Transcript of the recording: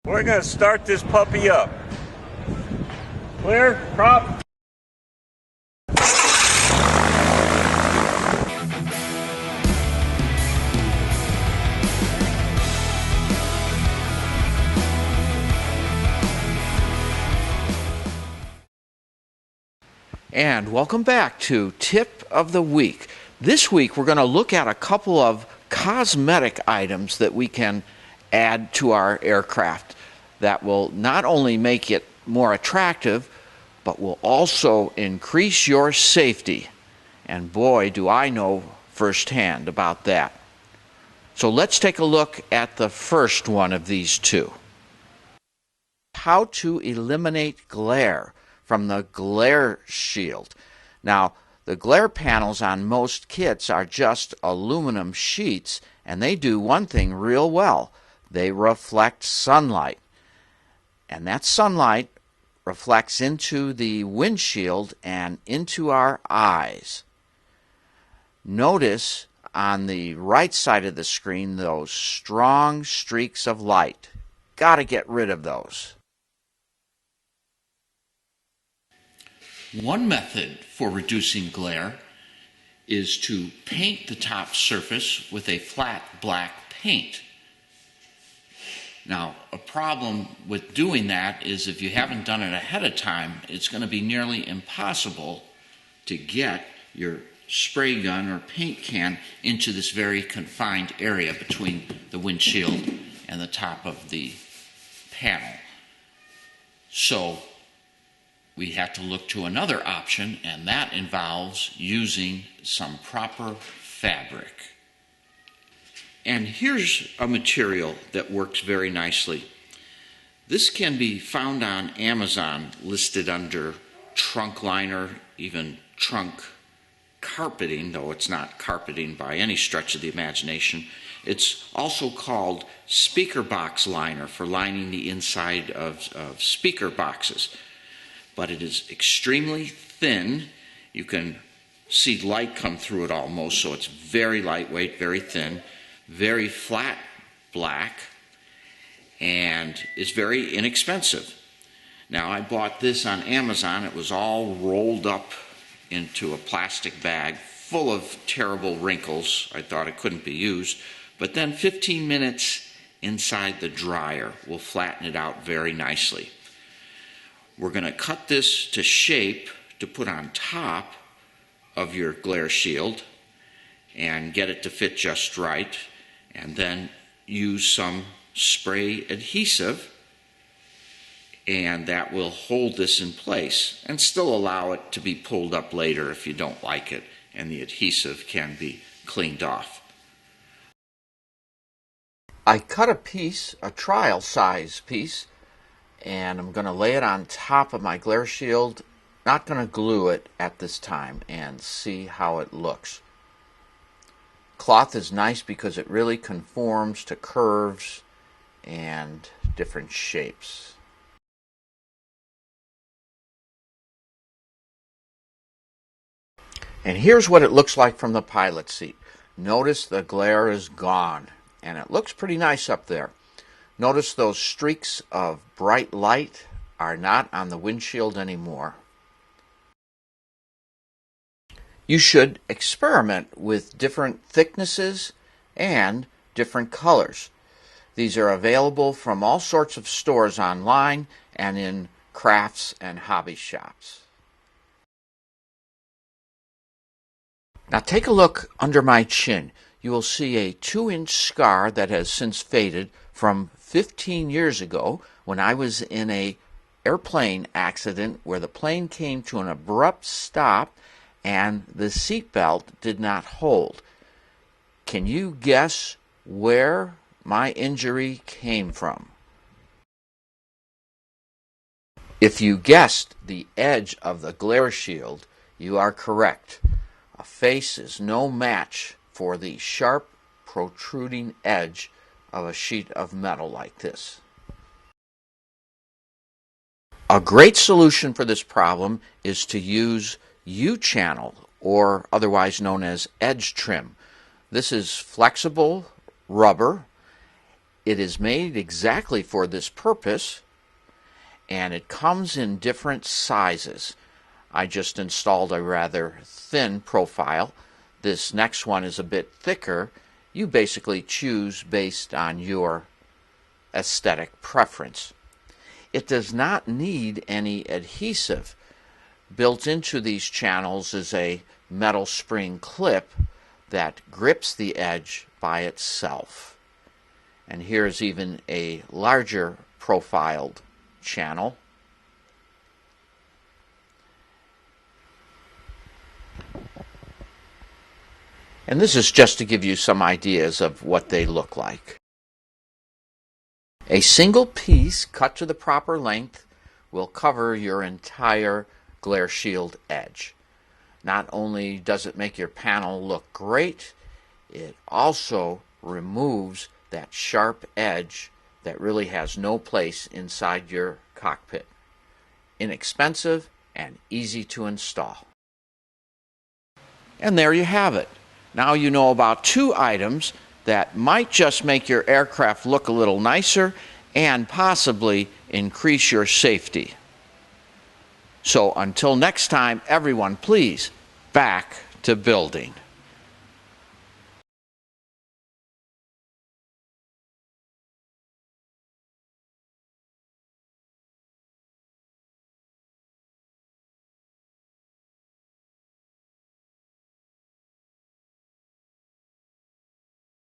We're going to start this puppy up. Clear, prop. And welcome back to Tip of the Week. This week we're going to look at a couple of cosmetic items that we can add to our aircraft that will not only make it more attractive, but will also increase your safety. And boy, do I know firsthand about that. So let's take a look at the first one of these two. How to eliminate glare from the glare shield. Now, the glare panels on most kits are just aluminum sheets, and they do one thing real well. They reflect sunlight. And that sunlight reflects into the windshield and into our eyes. Notice on the right side of the screen those strong streaks of light. Got to get rid of those. One method for reducing glare is to paint the top surface with a flat black paint. Now, a problem with doing that is if you haven't done it ahead of time, it's going to be nearly impossible to get your spray gun or paint can into this very confined area between the windshield and the top of the panel. So we have to look to another option, and that involves using some proper fabric. And here's a material that works very nicely. This can be found on Amazon, listed under trunk liner, even trunk carpeting, though it's not carpeting by any stretch of the imagination. It's also called speaker box liner for lining the inside of speaker boxes. But it is extremely thin. You can see light come through it almost, so it's very lightweight, very thin, very flat black, and is very inexpensive. Now, I bought this on Amazon. It was all rolled up into a plastic bag full of terrible wrinkles. I thought it couldn't be used, but then 15 minutes inside the dryer will flatten it out very nicely. We're going to cut this to shape to put on top of your glare shield and get it to fit just right, and then use some spray adhesive, and that will hold this in place and still allow it to be pulled up later if you don't like it, and the adhesive can be cleaned off. I cut a trial size piece, and I'm going to lay it on top of my glare shield. Not going to glue it at this time, and see how it looks. Cloth is nice because it really conforms to curves and different shapes. And here's what it looks like from the pilot seat. Notice the glare is gone, and it looks pretty nice up there. Notice those streaks of bright light are not on the windshield anymore. You should experiment with different thicknesses and different colors. These are available from all sorts of stores online and in crafts and hobby shops. Now take a look under my chin. You will see a 2-inch scar that has since faded from 15 years ago when I was in an airplane accident where the plane came to an abrupt stop and the seatbelt did not hold. Can you guess where my injury came from? If you guessed the edge of the glare shield, you are correct. A face is no match for the sharp, protruding edge of a sheet of metal like this. A great solution for this problem is to use U-channel, or otherwise known as edge trim. This is flexible rubber. It is made exactly for this purpose, and it comes in different sizes. I just installed a rather thin profile. This next one is a bit thicker. You basically choose based on your aesthetic preference. It does not need any adhesive. Built into these channels is a metal spring clip that grips the edge by itself. And here's even a larger profiled channel. And this is just to give you some ideas of what they look like. A single piece cut to the proper length will cover your entire glare shield edge. Not only does it make your panel look great, it also removes that sharp edge that really has no place inside your cockpit. Inexpensive and easy to install. And there you have it. Now you know about two items that might just make your aircraft look a little nicer and possibly increase your safety. So until next time, everyone, please, back to building.